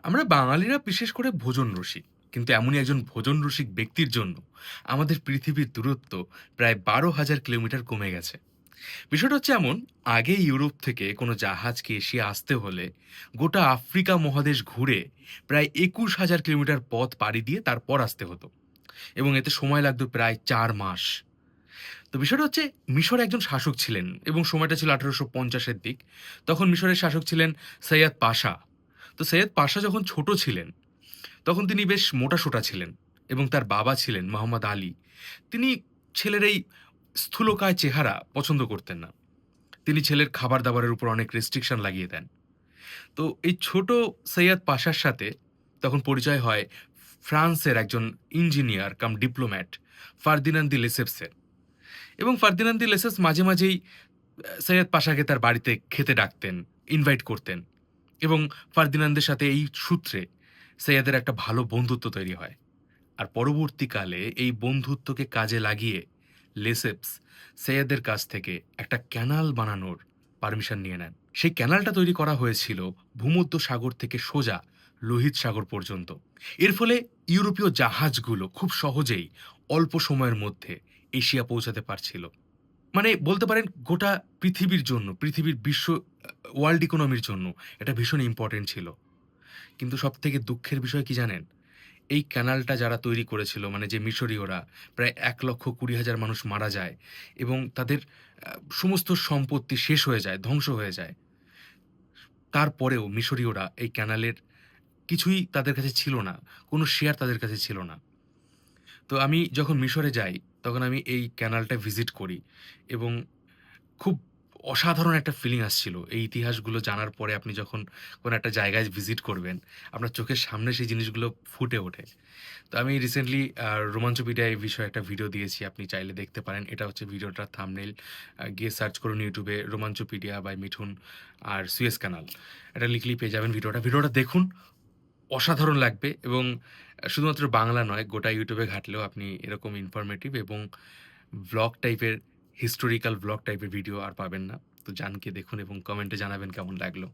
আমরা বাঙালিরা বিশেষ করে ভোজন রসিক। কিন্তু এমনই একজন ভোজন রসিক ব্যক্তির জন্য আমাদের পৃথিবীর দূরত্ব প্রায় ১২,০০০ কিলোমিটার কমে গেছে। বিষয়টা হচ্ছে এমন, আগে ইউরোপ থেকে কোনো জাহাজকে এশিয়া আসতে হলে গোটা আফ্রিকা মহাদেশ ঘুরে প্রায় ২১,০০০ কিলোমিটার পথ পাড়ি দিয়ে তারপর আসতে হতো এবং এতে সময় লাগতো প্রায় ৪ মাস। তো বিষয়টা হচ্ছে মিশরে একজন শাসক ছিলেন এবং সময়টা ছিল ১৮৫০ এর দিক। তখন মিশরের শাসক ছিলেন সৈয়দ পাশা। তো সৈয়দ পাশা যখন ছোট ছিলেন তখন তিনি বেশ মোটাসোটা ছিলেন এবং তার বাবা ছিলেন মোহাম্মদ আলী। তিনি ছেলের এই স্থূলকায় চেহারা পছন্দ করতেন না। তিনি ছেলের খাবার-দাবারের উপর অনেক রেস্ট্রিকশন লাগিয়ে দেন। তো এই ছোট সৈয়দ পাশার সাথে তখন পরিচয় হয় ফ্রান্সের একজন ইঞ্জিনিয়ার কাম ডিপ্লোম্যাট ফার্দিনান্দ দি লেসেপ্সের। এবং ফার্দিনান্দ দি লেসেপ্স মাঝে, মাঝেই সৈয়দ পাশাকে তার বাড়িতে খেতে ডাকতেন, ইনভাইট করতেন এবং ফার্দিনান্দের সাথে এই সূত্রে সৈয়দের একটা ভালো বন্ধুত্ব তৈরি হয়। আর পরবর্তীকালে এই বন্ধুত্বকে কাজে লাগিয়ে লেসেপস সৈয়দের কাছ থেকে একটা ক্যানাল বানানোর পারমিশন নিয়ে নেন। সেই ক্যানালটা তৈরি করা হয়েছিল ভূমধ্য সাগর থেকে সোজা লোহিত সাগর পর্যন্ত। এর ফলে ইউরোপীয় জাহাজগুলো খুব সহজেই অল্প সময়ের মধ্যে এশিয়া পৌঁছাতে পারছিল। মানে বলতে পারেন গোটা পৃথিবীর জন্য, পৃথিবীর ওয়ার্ল্ড ইকোনমির জন্য এটা ভীষণ ইম্পোর্টেন্ট ছিল। কিন্তু সবথেকে দুঃখের বিষয় কি জানেন? এই ক্যানালটা যারা তৈরি করেছিল মানে যে মিশরীয়রা, প্রায় ১,২০,০০০ মানুষ মারা যায় এবং তাদের আ সমস্ত সম্পত্তি শেষ হয়ে যায়, ধ্বংস হয়ে যায়। তারপরেও মিশরীয়রা এই ক্যানালের কিছুই তাদের কাছে ছিল না। কোনো শেয়ার তাদের কাছে ছিল না। তো আমি যখন মিশরে যাই, তখন আমি এই ক্যানালটা ভিজিট করি এবং খুব অসাধারণ একটা ফিলিং আসছিল। এই ইতিহাসগুলো জানার পরে আপনি যখন কোনো একটা জায়গায় ভিজিট করবেন, আপনার চোখের সামনে সেই জিনিসগুলো ফুটে ওঠে। তো আমি রিসেন্টলি রোমাঞ্চপিডিয়ায় এই বিষয়ে একটা ভিডিও দিয়েছি। আপনি চাইলে দেখতে পারেন। এটা হচ্ছে ভিডিওটার থাম্বনেইল। গিয়ে সার্চ করুন YouTube এ 'রোমাঞ্চপিডিয়া বাই মিঠুন' আর 'সুয়েজ ক্যানাল'। এটা লিখলেই পেয়ে যাবেন ভিডিওটা। ভিডিওটা দেখুন, অসাধারণ লাগবে এবং শুধুমাত্র বাংলা নয়, গোটা YouTube এ ঘাঁটলেও আপনি এরকম ইনফরমেটিভ এবং ভ্লগ টাইপের, হিস্টোরিক্যাল ভ্লগ টাইপের ভিডিও আর পাবেন না। তো যান গিয়ে দেখুন এবং কমেন্টে জানাবেন কেমন লাগলো।